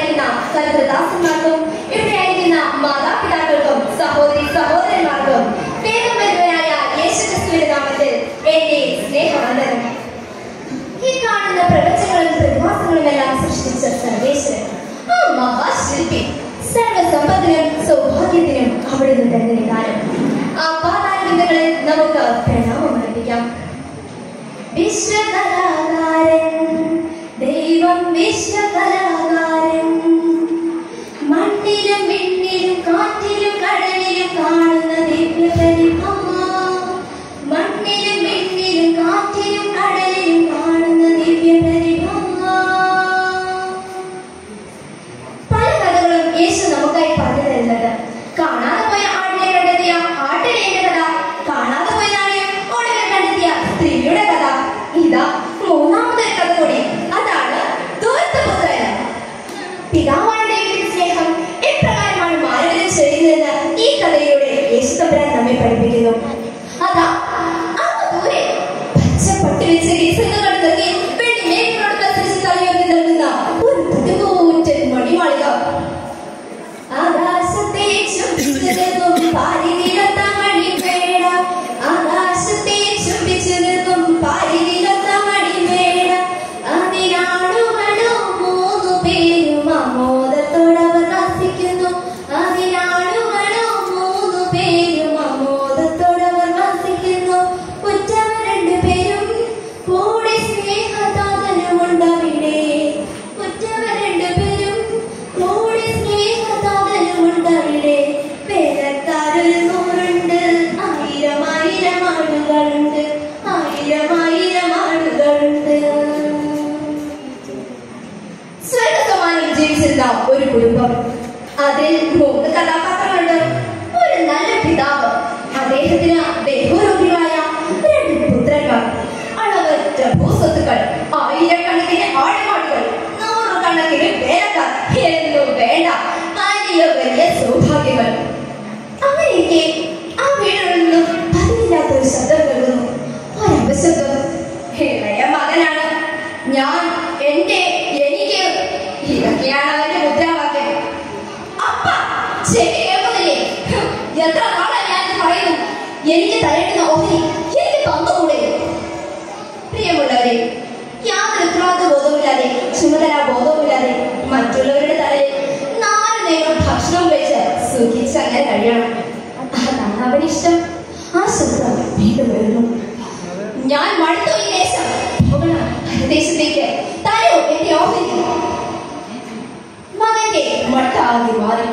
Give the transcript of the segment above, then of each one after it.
ആയിരിക്കുന്ന കർത്തൃദാസന്മാർക്കും ഇവിടെയായിരിക്കുന്ന മാതാപിതാക്കൾക്കും സഹോദരി സഹോദരന്മാർക്കും വേദപരിതനായ യേശുക്രിസ്തുവിന്റെ നാമത്തിൽ എന്റെ സ്നേഹവന്ദനം. ഈ കാണുന്ന പ്രപഞ്ചങ്ങളും പ്രതിഭാസങ്ങളും എല്ലാം സൃഷ്ടിച്ച സർവേശ്വരൻ, ആ മഹാശില്പി, സർവസമ്പത്തിനും സൗഭാഗ്യത്തിനും അവിടുന്ന് തന്നെ കാലം. ആ പാതാരബിന്ദുകളിൽ നമുക്ക് പ്രണാമം അർപ്പിക്കാം. വിശ്വകലാകാരൻ, ദൈവം വിശ്വകലാകാരൻ, മണ്ണിലും വിണ്ണിലും കാറ്റിലും കടലിലും കാണുന്ന ദിവ്യപരിഭവ, മണ്ണിലും വിണ്ണിലും കാറ്റിലും കടലിലും കാണുന്ന ദിവ്യപരിഭവ. പല കഥകളും യേശു നമുക്കായി പറഞ്ഞു തരുന്നത്. കാണാതെ പോയ ആടിനെ കണ്ടെത്തിയ ആട്ടിടയന്റെ കഥ, കാണാതെ പോയ നാണയം ഒടുവിൽ കണ്ടെത്തിയ സ്ത്രീയുടെ കഥ. ഇതാ മൂന്നാമതൊരു കഥ കൂടി, അതാണ് ദൂരത്തുപുത്രൻ. പിതാവായ ദൈവത്തിന്റെ സ്നേഹം എപ്രകാരമാണ് മാനവരിൽ ചെയ്യുന്നതെന്ന് ഈ കഥയിലൂടെ യേശു തമ്പുരാൻ നമ്മെ പഠിപ്പിക്കുന്നു. അതാ അങ്ങ് ദൂരെ പച്ചപ്പട്ട് വെച്ച് ഗീസങ്ങൾ നിർത്തി വെള്ളി മേഘങ്ങളോട് മത്സരിച്ച് തലയുയർത്തി നൽകുന്ന ഒരു പുതുകൂറ്റൻ മണിമാളിക. ആകാശത്തെ ചുംബിച്ചിരുന്നും പാരിതിലത്ത മണിമേട, ആകാശത്തെ ചുംബിച്ചിരുന്നും പാരിതിലത്ത മണിമേട. അതിനാളുകളോ മൂന്നു പേരും ആമോദത്തോടവർ വസിക്കുന്നു, അതിനാളുകളോ മൂന്നു പേരും ആമോദത്തോടവർ വസിക്കുന്നു. ഉറ്റവർ രണ്ടുപേരും കൂടെ സ്നേഹതാതനുമുണ്ടവിടെ, ഉറ്റവർ രണ്ടുപേരും കൂടെ സ്നേഹതാതനുമുണ്ടവിടെ. വേലക്കാരൊരു 100 ആയിരം ആയിരം ആളുകളുണ്ട്, ആയിരം ആയിരം ആളുകളുണ്ട്. സ്വർഗസമാനിൽ ജീവിച്ചിരുന്ന ഒരു കുടുംബം, അതിൽ 3 കഥാപാത്രങ്ങളുണ്ട്. ഒരു നല്ല പിതാവ്, അദ്ദേഹത്തിന് ദേഹരോഗികളായ 2 പുത്രന്മാർ, അളവറ്റ ഭൂസ്വത്തുക്കൾ, ആയിരക്കണക്കിന് ആടുമാടുകൾ, 100 കണക്കിന് വേലക്കാർ, എന്നു വേണ്ട വലിയ വലിയ സൗഭാഗ്യങ്ങൾ. അങ്ങനെയൊക്കെ ആ വീടുകളിൽ നിന്നും പതിവില്ലാത്തൊരു ശബ്ദം കേൾക്കുന്നു, ഒരപശബ്ദം. ഇളയ മകനാണ്, ഞാൻ, എന്റെ, എനിക്ക്, ഇതൊക്കെയാണ് അവന്റെ മുദ്രാവാക്യം. അപ്പ ചെവി കേൾക്കുന്നില്ലേ? എത്ര നാളായി ഞാനിത് പറയുന്നു, എനിക്ക് തരേണ്ടുന്ന ഓഹരി എനിക്ക് തന്നുകൂടെ? പ്രിയമുള്ളവരെ, യാതൊരു ഉത്തരവാദിത്വ ബോധവുമില്ലാതെ, ചുമതല ബോധവുമില്ലാതെ മറ്റുള്ളവരുടെ തലയിൽ 4 നേരം ഭക്ഷണം കഴിച്ച് സുഖിച്ച് അങ്ങനെ കഴിയണം. അതാണ് അവനിഷ്ടം. ആ ശബ്ദം വീണ്ടും വരുന്നു. ഞാൻ മടുത്തു, ഈ ദേശം പോകണം, ദേശത്തേക്ക് തരൂ എന്റെ ഓഹരി. മകന്റെ മട്ടാകെ മാറി.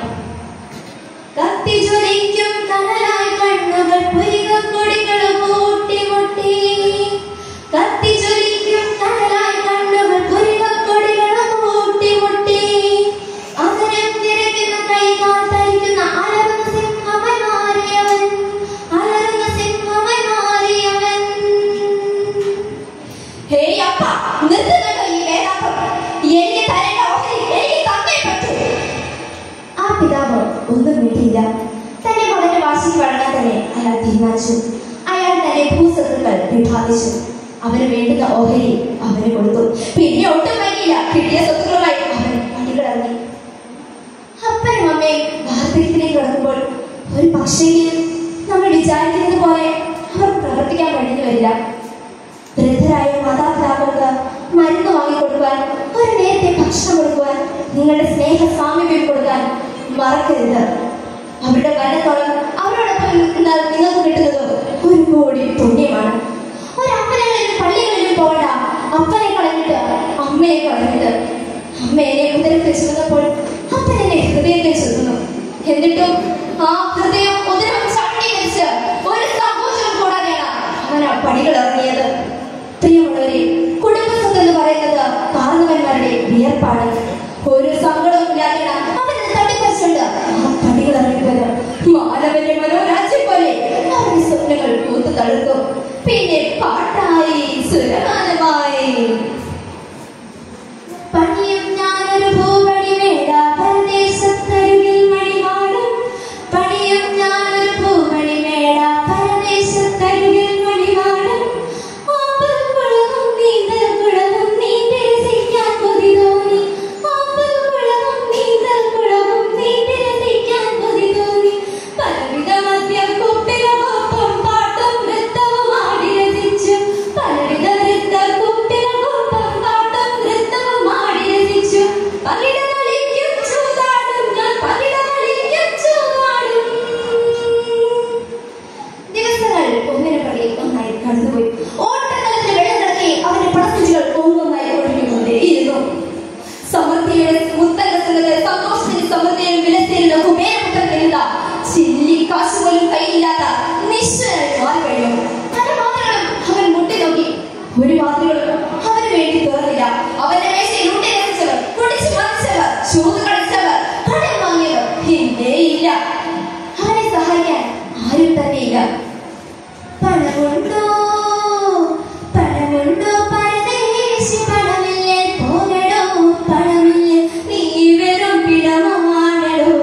കത്തിജ്വലിക്കും കനലായി കണ്ണുകൾ പുരികക്കൊടികളും കൂട്ടിമുട്ടി, കത്തിജ്വലിക്കും കനലായി കണ്ണുകൾ പുരികക്കൊടികളും കൂട്ടിമുട്ടി. അകരം നിറയ്ക്കുന്ന കൈകാൽ ധരിക്കുന്ന അലറുന്ന സിംഹമായി മാറിയവൻ, അലറുന്ന സിംഹമായി മാറിയവൻ. ഹേയ് അപ്പ, നിർത്തുന്നുണ്ടോ ഈ വേദാന്തം? എനിക്ക് തരേണ്ട ഓഹരി എനിക്ക് തന്നേ പറ്റൂ. ആ പിതാവ് ഒന്നും മിണ്ടിയില്ല. തന്റെ മകന്റെ വാശിക്ക് വഴങ്ങാൻ തന്നെ അയാൾ തീരുമാനിച്ചു. അയാൾ തന്റെ ഭൂസ്വത്തുക്കൾ വിഭാഗിച്ചു. അവന് വേണ്ടുന്ന ഓഹരി അവന് കൊടുത്തു. പിന്നെ ഒട്ടും വരിയില്ല, കിട്ടിയ സ്വത്തുക്കളുമായി അവൻ പണികളിറങ്ങി. അപ്പനും അമ്മയും വാർദ്ധക്യത്തിലേക്ക് കിടക്കുമ്പോൾ ഒരു പക്ഷെങ്കിൽ നമ്മൾ വിചാരിക്കുന്നത് പോലെ അവർ പ്രവർത്തിക്കാൻ കഴിഞ്ഞു വരില്ല. വൃദ്ധരായ മാതാപിതാക്കൾക്ക് മരുന്ന് വാങ്ങിക്കൊടുക്കുവാൻ, ഒരു നേരത്തെ ഭക്ഷണം കൊടുക്കുവാൻ, നിങ്ങളുടെ സ്നേഹ സാമീപ്യം കൊടുക്കാൻ മറക്കരുത്. അവരുടെ മരണത്തോളം അവരോടൊപ്പം നിൽക്കുന്ന നിങ്ങൾക്ക് കിട്ടുന്നത് 1 കോടി പുണ്യമാണ്. ഒരപ്പനകളിലും പള്ളികളിലും പോകണ്ട, അപ്പനെ കളഞ്ഞിട്ട് അമ്മയെ കളഞ്ഞിട്ട്. അമ്മ എന്നെ ഉദരത്തിൽ ചുമന്നപ്പോൾ അപ്പൻ എന്നെ ഹൃദയത്തിൽ ചുമന്നു. എന്നിട്ടും ആ ഹൃദയം ഉദരം ചട്ടി വെച്ച് ഒരു സന്തോഷം കൂടാതെയാണ് അവൻ ആ പടികൾ ഇറങ്ങിയത്. പ്രിയമുള്ളവരെ, കുടുംബസ്വത്ത് എന്ന് പറയുന്നത് കാരണവന്മാരുടെ വിയർപ്പാണ്. ഒരു സങ്കടവും ഇല്ലാതെയാണ് അവൻ തട്ടിപ്പറിച്ചുകൊണ്ട് ആ പടികൾ ഇറങ്ങിപ്പോയത്. മാനവന്റെ ഒരു വാതിലുകളും അവന് വേണ്ടി തുറന്നില്ല. അവന്റെ മേശയിൽ ഊട്ടി രസിച്ചവർ, കുടിച്ചു മറിച്ചവർ, ചൂത് കളിച്ചവർ, കടം വാങ്ങിയവർ ഇല്ല. അവനെ സഹായിക്കാൻ ആരും തന്നെ ഇല്ല. പണമുണ്ടോ പണമുണ്ടോ പരദേശി, പണമില്ലേ പോകടോ, പണമില്ലേ നീ വെറും പിടമാണടോ.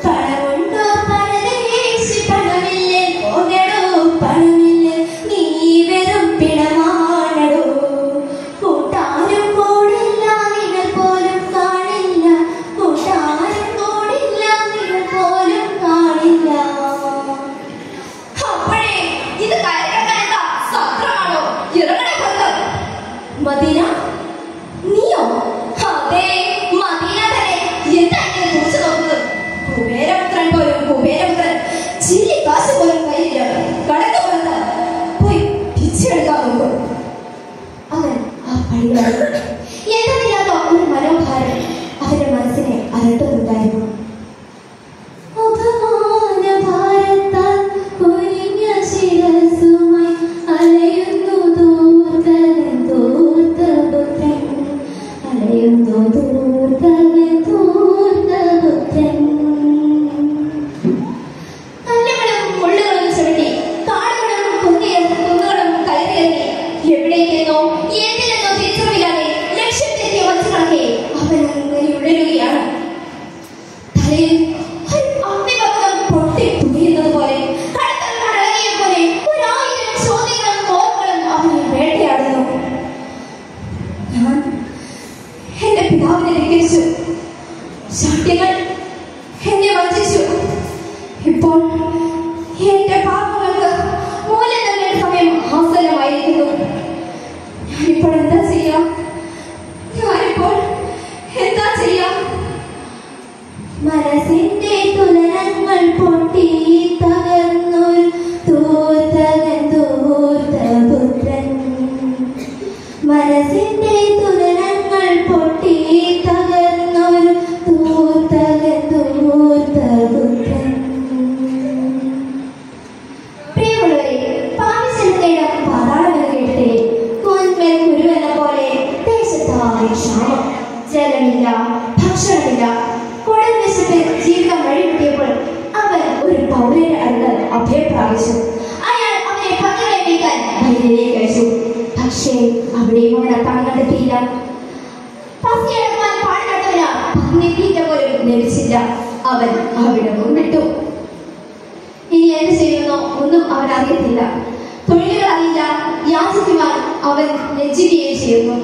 പണമുണ്ടോ പരദേശി, പണമില്ലേ പോകടോ, പണമില്ലേ നീ വെറും പിടമാണടോ. കൂട്ടാരും കൂടില്ല നിങ്ങൾ പോലും കാണില്ല, കൂട്ടാരും കൂടില്ല നിങ്ങൾ പോലും കാണില്ല. അപ്പോഴേ ഇത് കയറെടുക്കാനെന്താ സത്രമാണോ? ഇറങ്ങണ കൊല്ലം മദീന. നീയോ? അതെ, മദീന തന്നെ. എന്താ ഇങ്ങനെ കുറിച്ച് നോക്കുന്നത്? കുബേരപുത്രൻ പോലും കുബേരപുത്രൻ, ചില്ലി കാശ് പോലും കയ്യില്ല. കടന്നു പോലത്ത് പോയി പിച്ചെടുക്കാൻ നോക്കും. അവൻ ആ പടികളാണ്. എന്തെന്നില്ലാത്ത ഒരു മനോഭാരം അവന്റെ മനസ്സിനെ അലട്ടുന്നുണ്ടായിരുന്നു. എവിടേക്കെന്നോ എന്തിനെന്നോ തിരിച്ചറിവില്ലാതെ ലക്ഷ്യത്തെത്തിയ മനസ്സിലാക്കി അവൻ അങ്ങനെ ഉഴലുകയാണ്. തലയിൽ അഗ്നിപർവ്വതം പൊട്ടിത്തുടിയുന്നത് പോലെ, കടലിറങ്ങിയ പോലെ 1000 ചോദ്യങ്ങളും ഓർമ്മകളും അവനെ വേട്ടയാടുന്നു. ഞാൻ എന്റെ പിതാവിനെ ലംഘിച്ചു, ശാഠ്യങ്ങൾ എന്നെ വഞ്ചിച്ചു. ഇപ്പോൾ എന്റെ പാപങ്ങൾക്ക് മൂല്യം നൽകേണ്ട സമയം ആസന്നമായിരിക്കുന്നു. ഞാനിപ്പോൾ എന്താ ചെയ്യാം? മനസ്സിന്റെ തുലനങ്ങൾ പൊട്ടി തകർന്നൊരു പുത്രൻ. മനസ്സിന്റെ തുലനങ്ങൾ പൊട്ടി തകർന്നൊരു പുത്രൻ. പ്രിയമുള്ളവരെ, പാപിച്ചെന്നേടം പാതാളമെന്ന് കേട്ടിട്ടേ. കോന്മേൽ ഗുരുവെന്ന പോലെ ദേശത്താകെ ക്ഷാമം, ജലമില്ല, ഭക്ഷണമില്ല. കൊടും വിശപ്പിൽ ജീവിതം വഴിമുട്ടിയപ്പോൾ അവൻ ഒരു പൗരന്റെ അടുത്ത് അഭയം പ്രാപിച്ചു. അയാൾ അവനെ പകരേൽപ്പിക്കാൻ ധൈര്യത്തിലേക്ക് അയച്ചു. പക്ഷേ അവിടെയും അവൻ അത്താഴം കണ്ടെത്തിയില്ല. പസിയെടുക്കാൻ പാടുപെട്ടവന് പന്നിത്തീറ്റ പോലും ലഭിച്ചില്ല. അവൻ അവിടെ വിട്ടു. ഇനി എന്ത് ചെയ്യുന്നോ ഒന്നും അവൻ അറിയത്തില്ല. തൊഴിലുകൾ അറിയില്ല. യാചിക്കുവാൻ അവൻ ലജ്ജിക്കുകയും ചെയ്യുന്നു.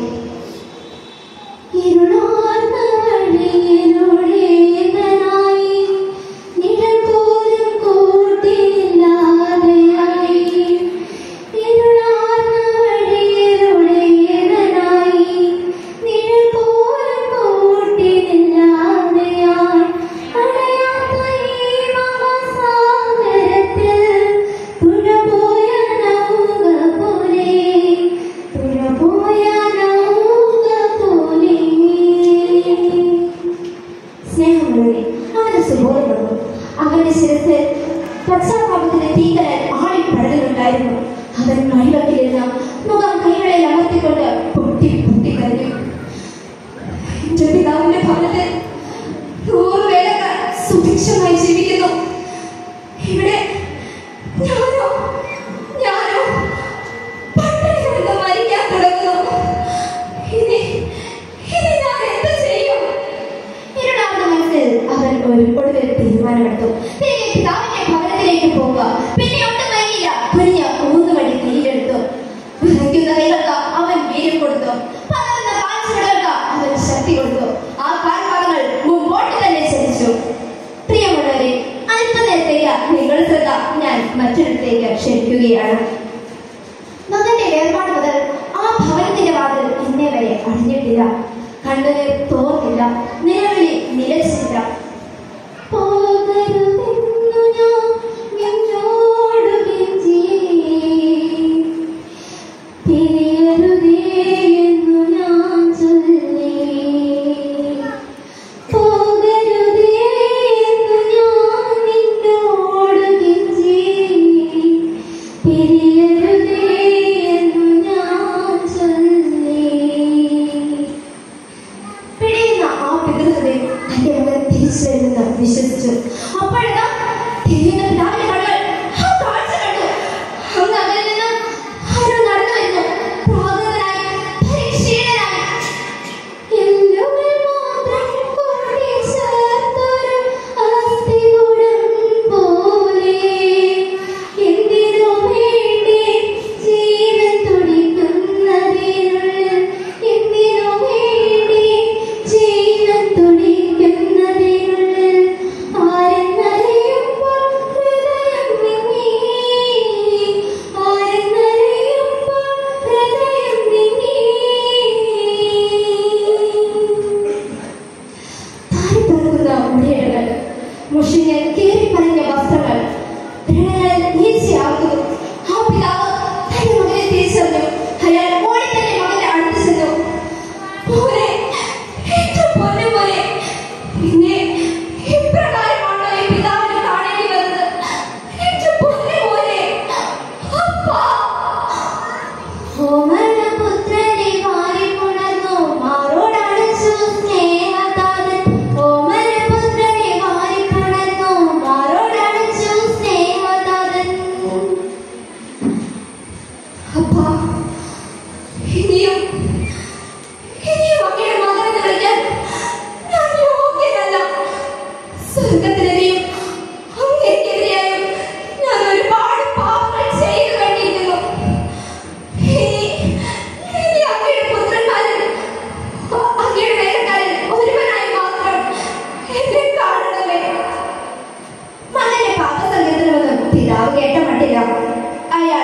അവന്റെ ശിരസിൽ പശ്ചാത്താപത്തിന്റെ തീക്കനൽ ആളി പടരുന്നുണ്ടായിരുന്നു. അവൻ വഴിവക്കിലിരുന്ന് മുഖം കൈകളിൽ അമർത്തിക്കൊണ്ട് പൊട്ടിക്കരഞ്ഞു. എന്റെ പിതാവിന്റെ ഭവനത്തിൽ 100 വേലക്കാർ സുഭിക്ഷമായി ജീവിക്കുന്നു. ഇവിടെ ഞാനോ പട്ടിണി കിടന്ന് മരിക്കാൻ തുടങ്ങുന്നു. ഇനി ഞാൻ എന്ത് ചെയ്യും? ഇരുടാർന്ന മനസ്സിൽ അവൻ ഒടുവിൽ തീരുമാനമെടുത്തു. തിരികെ പിതാവിന്റെ ഭവനത്തിലേക്ക് പോവുക. പിന്നെ ഒട്ടും വൈകില്ല. കുഞ്ഞ ഊന്നുവടി നീരെടുത്തു. വിറയ്ക്കുന്ന കൈകൾക്ക് അവൻ വീര്യം കൊടുത്തു. പതറുന്ന കാൽച്ചുവടുകൾക്ക് അവൻ ശക്തി കൊടുത്തു. ആ കാൽപാദങ്ങൾ മുമ്പോട്ട് തന്നെ ചലിച്ചു. പ്രിയമുള്ളവരെ, അല്പനേരത്തേക്ക് നിങ്ങളുടെ ശ്രദ്ധ ഞാൻ മറ്റൊരിടത്തേക്ക് ക്ഷണിക്കുകയാണ്. മകന്റെ വേർപാട് മുതൽ ആ ഭവനത്തിന്റെ വാതിൽ ഇന്നേ വരെ അടഞ്ഞിട്ടില്ല. കണ്ണുനീർ തോന്നില്ല. നിലവിളി നിലച്ചില്ല. പിരിയരുതേ എന്നു ഞാൻ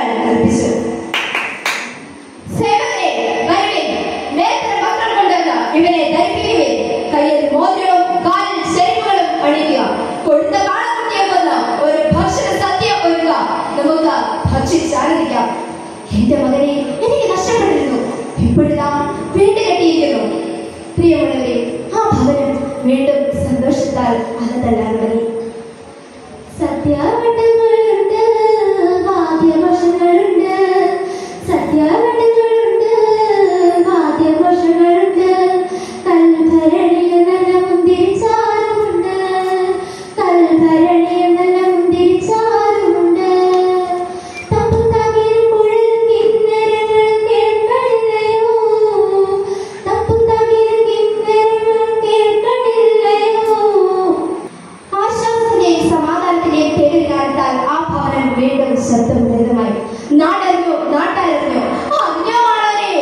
അയാൾ കൽപ്പിച്ചു. സേവകരെ വരുവിൻ, നേത്ര വസ്ത്രം കൊണ്ടുവന്ന് ഇവനെ ധരിപ്പിക്കുവിൻ, കയ്യിൽ മോതിരവും കാലിൽ ചെരുപ്പുകളും അണിയുക, കൊഴുത്ത കാളക്കുട്ടിയെ കൊന്ന് ഒരു ഭക്ഷണ സദ്യ ഒരുക്കുക, നമുക്ക് ഭക്ഷിച്ചാനന്ദിക്കാം. എന്റെ മകനെ എനിക്ക് നഷ്ടപ്പെട്ടിരുന്നു, ഇപ്പോഴിതാ വീണ്ടും കെട്ടിയിരിക്കുന്നു. പ്രിയമുള്ളവരെ, ആ ഭവനം വീണ്ടും സന്തോഷത്താൽ അലതല്ലാൻ തുടങ്ങി. സദ്യാവട്ടങ്ങളുണ്ട്, വാദ്യഘോഷങ്ങളുണ്ട്, സദ്യാവട്ടങ്ങളുണ്ട്, വാദ്യഘോഷങ്ങളുണ്ട്, കൽഭരണിയും നല്ല മുന്തിരിച്ചാറുമുണ്ട്, കൽഭരണിയും നല്ല മുന്തിരിച്ചാറുമുണ്ട്. തപ്പും തകിലും കുഴലും കിന്നരങ്ങളും കേൾക്കണില്ലയോ, തപ്പും തകിലും കിന്നരങ്ങളും കേൾക്കണില്ലയോ. ആശ്വാസത്തിന്റെയും സമാധാനത്തിന്റെയും പേരിലാഴ്ത്താൽ ആ ഭവനം വീണ്ടും ശബ്ദമുള്ളതുമായി. നാടറിഞ്ഞു, നാട്ടാരറിഞ്ഞു, അന്യമാണവരെ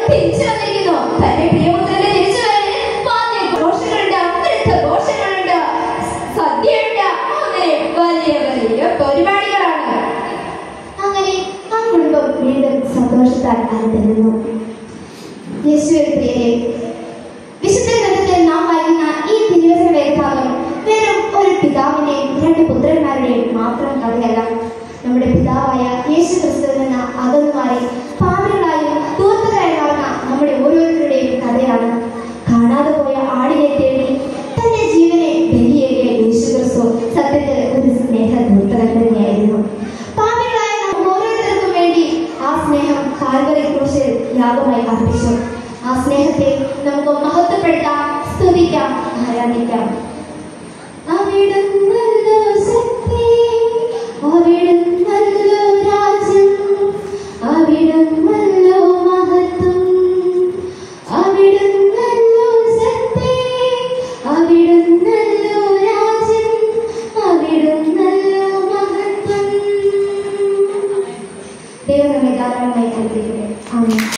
തിരിച്ചു വന്നിരിക്കുന്നു. തന്റെ പ്രിയപുത്രന്റെ തിരിച്ചു വരവിൽ വാദ്യഘോഷങ്ങളുണ്ട്, നൃത്തഘോഷങ്ങളുണ്ട്, സദ്യയുണ്ട്, അങ്ങനെ വലിയ വലിയ പരിപാടികളാണ്. അങ്ങനെ ആ കുടുംബം വീണ്ടും സന്തോഷത്താൽ അലതല്ലുന്നു. യേശുവിൻ പ്രിയരെ, വിശുദ്ധ ഗ്രന്ഥത്തിൽ നാം വായിക്കുന്ന ഈ തിരുവചന വേദഭാഗം വെറും ഒരു പിതാവിന്റെയും രണ്ട് പുത്രന്മാരുടെയും മാത്രം കഥയല്ല. നമ്മുടെ പിതാവായ യേശു ക്രിസ്തുവിൽ നിന്ന് അകന്നു മാറി പാപികളായും ദൂർത്തരായി മാറുന്ന നമ്മുടെ ഓരോരുത്തരുടെയും കഥയാണ്. കാണാതെ പോയ ആടിനെ തേടി തന്റെ ജീവനെ ബലിയേകിയ യേശു ക്രിസ്തു സത്യത്തിൽ ഒരു സ്നേഹ ദൂർത്തകൻ തന്നെയായിരുന്നു. പാപികളായ നമുക്ക് ഓരോരുത്തർക്കും വേണ്ടി ആ സ്നേഹം കാൽവരി ക്രൂശിൽ യാഗമായി അർപ്പിച്ചു. ആ സ്നേഹത്തെ നമുക്ക് മഹത്വപ്പെടുത്താം, സ്തുതിക്കാം, ആരാധിക്കാം. അവിടുന്നല്ലോ ശക്തി, അവിടുന്നല്ലോ രാജ്യം, അവിടുന്നല്ലോ മഹത്വം, അവിടുന്നല്ലോ ശക്തി, അവിടുന്നല്ലോ രാജ്യം, അവിടുന്നല്ലോ മഹത്വം. ദൈവം നമ്മെ ധാരാളമായി അനുഗ്രഹിക്കട്ടെ. ആമേൻ.